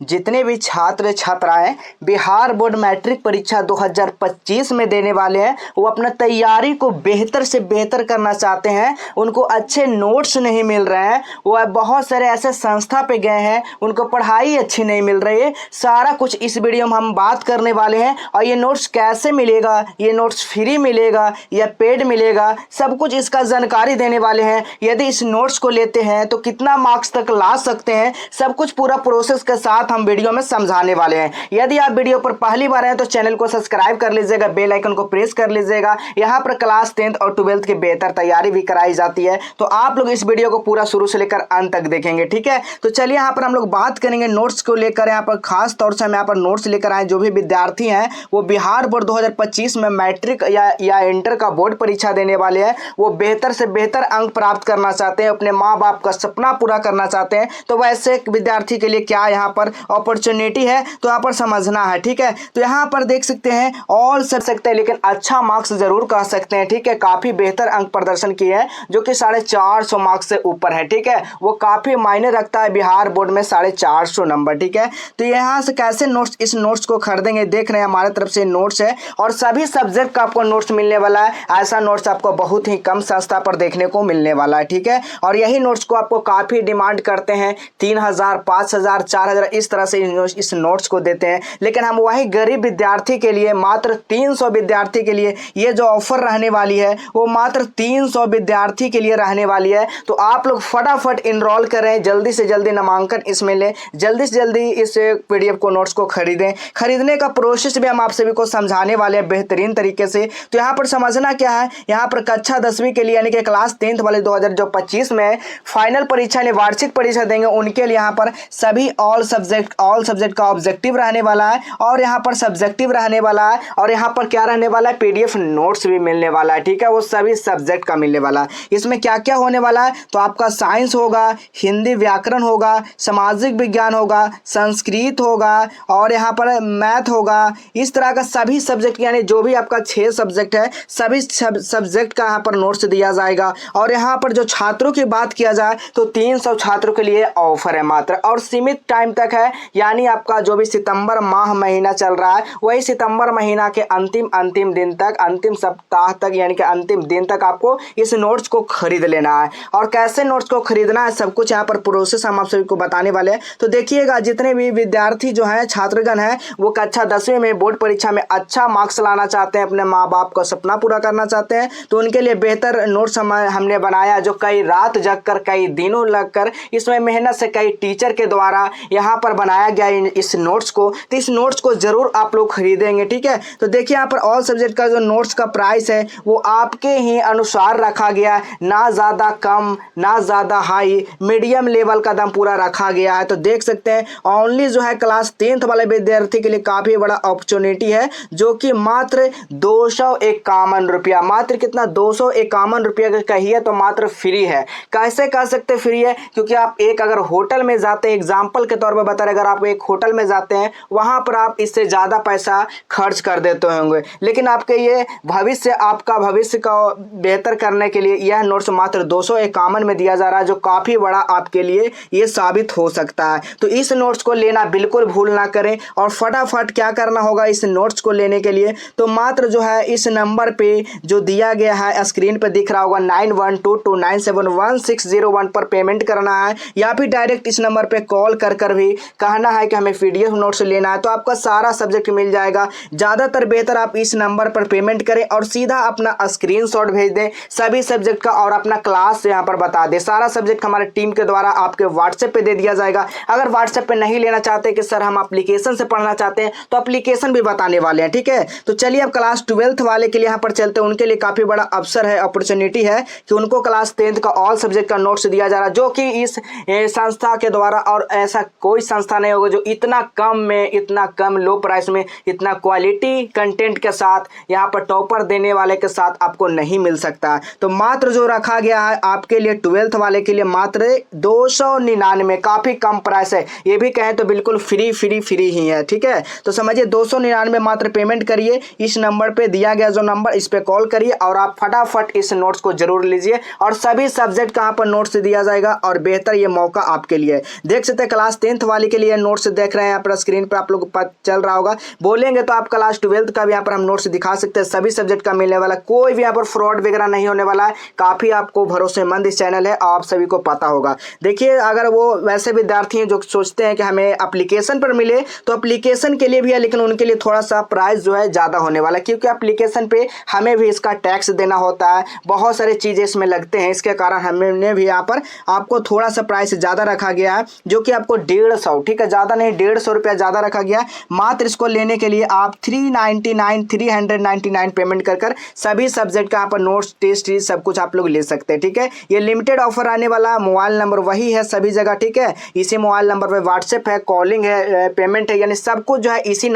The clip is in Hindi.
जितने भी छात्र छात्राएं बिहार बोर्ड मैट्रिक परीक्षा 2025 में देने वाले हैं वो अपना तैयारी को बेहतर से बेहतर करना चाहते हैं, उनको अच्छे नोट्स नहीं मिल रहे हैं, वो बहुत सारे ऐसे संस्था पे गए हैं, उनको पढ़ाई अच्छी नहीं मिल रही है। सारा कुछ इस वीडियो में हम बात करने वाले हैं। और ये नोट्स कैसे मिलेगा, ये नोट्स फ्री मिलेगा या पेड मिलेगा, सब कुछ इसका जानकारी देने वाले हैं। यदि इस नोट्स को लेते हैं तो कितना मार्क्स तक ला सकते हैं, सब कुछ पूरा प्रोसेस के साथ हम वीडियो में समझाने वाले हैं। यदि आप वीडियो पर पहली बार हैं तो चैनल को सब्सक्राइब कर लीजिएगा, बेल आइकन को प्रेस कर लीजिएगा। यहाँ पर क्लास 10th और 12th की बेहतर तैयारी भी कराई जाती है, तो आप लोग इस वीडियो को पूरा शुरू से लेकर अंत तक देखेंगे, ठीक है। तो चलिए यहाँ पर हम लोग बात करेंगे नोट्स को लेकर। यहाँ पर खास तौर से हम यहाँ पर नोट्स लेकर आए, जो भी विद्यार्थी हैं वो बिहार बोर्ड 2025 में मैट्रिक या इंटर का बोर्ड परीक्षा देने वाले हैं, वो बेहतर से बेहतर अंक प्राप्त करना चाहते हैं, अपने माँ बाप का सपना पूरा करना चाहते हैं। तो वैसे विद्यार्थी के लिए क्या यहाँ पर अपॉर्चुनिटी है, तो यहाँ पर समझना है, ठीक है। तो यहाँ पर देख सकते हैं ऑल सब सकते हैं, लेकिन अच्छा मार्क्स जरूर कह सकते हैं, ठीक है। काफी बेहतर अंक प्रदर्शन किए हैं, जो कि 450 मार्क्स से ऊपर है, ठीक है। वो काफी मायने रखता है बिहार बोर्ड में 450 नंबर, ठीक है। तो यहाँ से कैसे नोट्स, इस नोट्स को खरीदेंगे, देख रहे हैं हमारे तरफ से नोट्स है और सभी सब्जेक्ट का आपको नोट्स मिलने वाला है। ऐसा नोट्स आपको बहुत ही कम संस्था पर देखने को मिलने वाला है, ठीक है। और यही नोट्स को आपको काफी डिमांड करते हैं, 3000, 5000, 4000 इस तरह से इस नोट्स को देते हैं। लेकिन हम वही गरीब विद्यार्थी के लिए, मात्र 300 विद्यार्थी के लिए ये जो ऑफर रहने वाली है वो मात्र 300 विद्यार्थी के लिए रहने वाली है। तो आप लोग फटाफट इनरोल करें, जल्दी से जल्दी नामांकन इसमें लें, जल्दी से जल्दी इस पीडीएफ को नोट्स को खरीदें। खरीदने का प्रोसेस भी हम आप सभी को समझाने वाले हैं बेहतरीन तरीके से। तो यहाँ पर समझना क्या है, यहाँ पर कक्षा 10वीं के लिए यानी कि क्लास 10th वाले 2025 में फाइनल परीक्षा यानी वार्षिक परीक्षा देंगे, उनके लिए यहाँ पर सभी ऑल सब्जेक्ट का ऑब्जेक्टिव रहने वाला है और यहाँ पर सब्जेक्टिव रहने वाला है और यहाँ पर क्या रहने वाला है, पीडीएफ नोट्स भी मिलने वाला है, ठीक है। वो सभी सब्जेक्ट का मिलने वाला है। इसमें क्या क्या होने वाला है, तो आपका साइंस होगा, हिंदी व्याकरण होगा, सामाजिक विज्ञान होगा, संस्कृत होगा और यहाँ पर मैथ होगा। इस तरह का सभी सब्जेक्ट यानी जो भी आपका 6 सब्जेक्ट है, सभी सब्जेक्ट का यहाँ पर नोट्स दिया जाएगा। और यहाँ पर जो छात्रों की बात किया जाए तो 300 छात्रों के लिए ऑफर है मात्र, और सीमित टाइम तक है। यानी आपका जो भी सितंबर माह महीना चल रहा है वही सितंबर महीना के अंतिम दिन तक, अंतिम सप्ताह तक यानी कि अंतिम दिन तक आपको इस नोट्स को खरीद लेना है। और कैसे नोट्स को खरीदना है, सब कुछ यहाँ पर प्रोसेस हम आप सभी को बताने वाले हैं। तो देखिएगा, जितने भी विद्यार्थी जो हैं, छात्रगण हैं, वो कक्षा 10वीं में बोर्ड परीक्षा में अच्छा मार्क्स लाना चाहते हैं, अपने माँ बाप का सपना पूरा करना चाहते हैं, तो उनके लिए बेहतर नोट्स हमने बनाया, जो कई रात जग कर, कई दिनों लग कर, इसमें मेहनत से कई टीचर के द्वारा यहाँ पर बनाया गया इस नोट्स को। तो इस नोट्स को जरूर आप लोग खरीदेंगे, ठीक है। तो देखिए यहाँ पर ऑल सब्जेक्ट का जो नोट्स का प्राइस है वो आपके ही अनुसार रखा गया है, ना ज़्यादा कम ना ज़्यादा हाई, मीडियम लेवल का दाम पूरा रखा गया है। तो देख सकते हैं ओनली जो है क्लास 10th वाले विद्यार्थी के लिए काफ़ी बड़ा अपॉर्चुनिटी है, जो कि मात्र 251 रुपया, मात्र कितना, 251 रुपया कहिए तो मात्र फ्री है। कैसे कह सकते फ्री है, क्योंकि आप एक अगर होटल में जाते हैं, एग्जाम्पल के तौर पर बता रहे, अगर आप एक होटल में जाते हैं वहां पर आप इससे ज़्यादा पैसा खर्च कर देते होंगे, लेकिन आपके ये आपका भविष्य का बेहतर करने के लिए यह नोट्स मात्र 251 में दिया जा रहा है, जो काफ़ी बड़ा आपके लिए ये साबित हो सकता है। तो इस नोट्स को लेना बिल्कुल भूल ना करें और फटाफट क्या करना होगा इस नोट्स को लेने के लिए, तो मात्र जो है इस नंबर पे जो दिया गया है, स्क्रीन पे दिख रहा होगा 9122971601 पर पेमेंट करना है, या फिर डायरेक्ट इस नंबर पे कॉल कर भी कहना है कि हमें पीडीएफ नोट्स लेना है, तो आपका सारा सब्जेक्ट मिल जाएगा। ज़्यादातर बेहतर आप इस नंबर पर पेमेंट करें और सीधा अपना स्क्रीनशॉट भेज दें सभी सब्जेक्ट का और अपना क्लास यहाँ पर बता दें। सारा सब्जेक्ट हमारे टीम के द्वारा आपके व्हाट्सएप पे दे दिया जाएगा। अगर व्हाट्सएप पे नहीं लेना चाहते कि सर हम एप्लीकेशन से पढ़ना चाहते हैं, तो एप्लीकेशन भी बताने वाले हैं, ठीक है। तो चलिए अब क्लास 12th वाले के लिए यहाँ पर चलते हैं। उनके लिए काफ़ी बड़ा अवसर है, अपॉर्चुनिटी है कि उनको क्लास 10th का ऑल सब्जेक्ट का नोट्स दिया जा रहा है, जो कि इस संस्था के द्वारा, और ऐसा कोई संस्था नहीं होगा जो इतना कम में, इतना कम लो प्राइस में, इतना क्वालिटी कंटेंट के साथ, यहाँ पर टॉपर देने वाले के साथ आपको नहीं मिल सकता। तो मात्र जो रखा गया है आपके लिए 12th वाले के लिए मात्र 299, काफ़ी कम प्राइस है। ये भी कहें तो बिल्कुल फ्री ही है, ठीक है। तो समझिए 299 मात्र पेमेंट करिए, इस नंबर पे दिया गया जो नंबर, इस पे कॉल करिए और आप फटाफट इस नोट्स को जरूर लीजिए। और सभी सब्जेक्ट कहाँ पर नोट्स दिया जाएगा और बेहतर ये मौका आपके लिए। देख सकते हैं क्लास 10th वाले के लिए नोट्स देख रहे हैं यहाँ पर स्क्रीन पर आप लोग को पता चल रहा होगा। बोलेंगे तो आप क्लास 12th का भी यहाँ पर हम नोट्स दिखा सकते हैं, सभी सब्जेक्ट का मिलने वाला, कोई भी यहाँ पर फ्रॉड वगैरह नहीं होने वाला है। काफ़ी आपको भरोसेमंद इस चैनल है, आप सभी को पता होगा। देखिए अगर वो वैसे विद्यार्थी हैं जो सोचते हैं कि हमें एप्लीकेशन पर मिले तो एप्लीकेशन के लिए भी है, लेकिन उनके लिए थोड़ा सा प्राइस जो है ज़्यादा होने वाला है, क्योंकि एप्लीकेशन पे हमें भी इसका टैक्स देना होता है, बहुत सारे चीज़ें इसमें लगते हैं। इसके कारण हमने भी यहाँ पर आपको थोड़ा सा प्राइस ज़्यादा रखा गया है, जो कि आपको 150, ठीक है, ज़्यादा नहीं, 150 रुपया ज़्यादा रखा गया है। मात्र इसको लेने के लिए आप 399 पेमेंट कर सभी सब्जेक्ट का यहाँ पर नोट्स, टेस्ट सब कुछ आप लोग ले सकते हैं, ठीक है। ये लिमिटेड ऑफर आने वाला, मोबाइल नंबर वही है सभी जगह, ठीक है। इसी मोबाइल नंबर पर व्हाट्सएप है, कॉलिंग है, पेमेंट है, यानी सब कुछ जो है इसी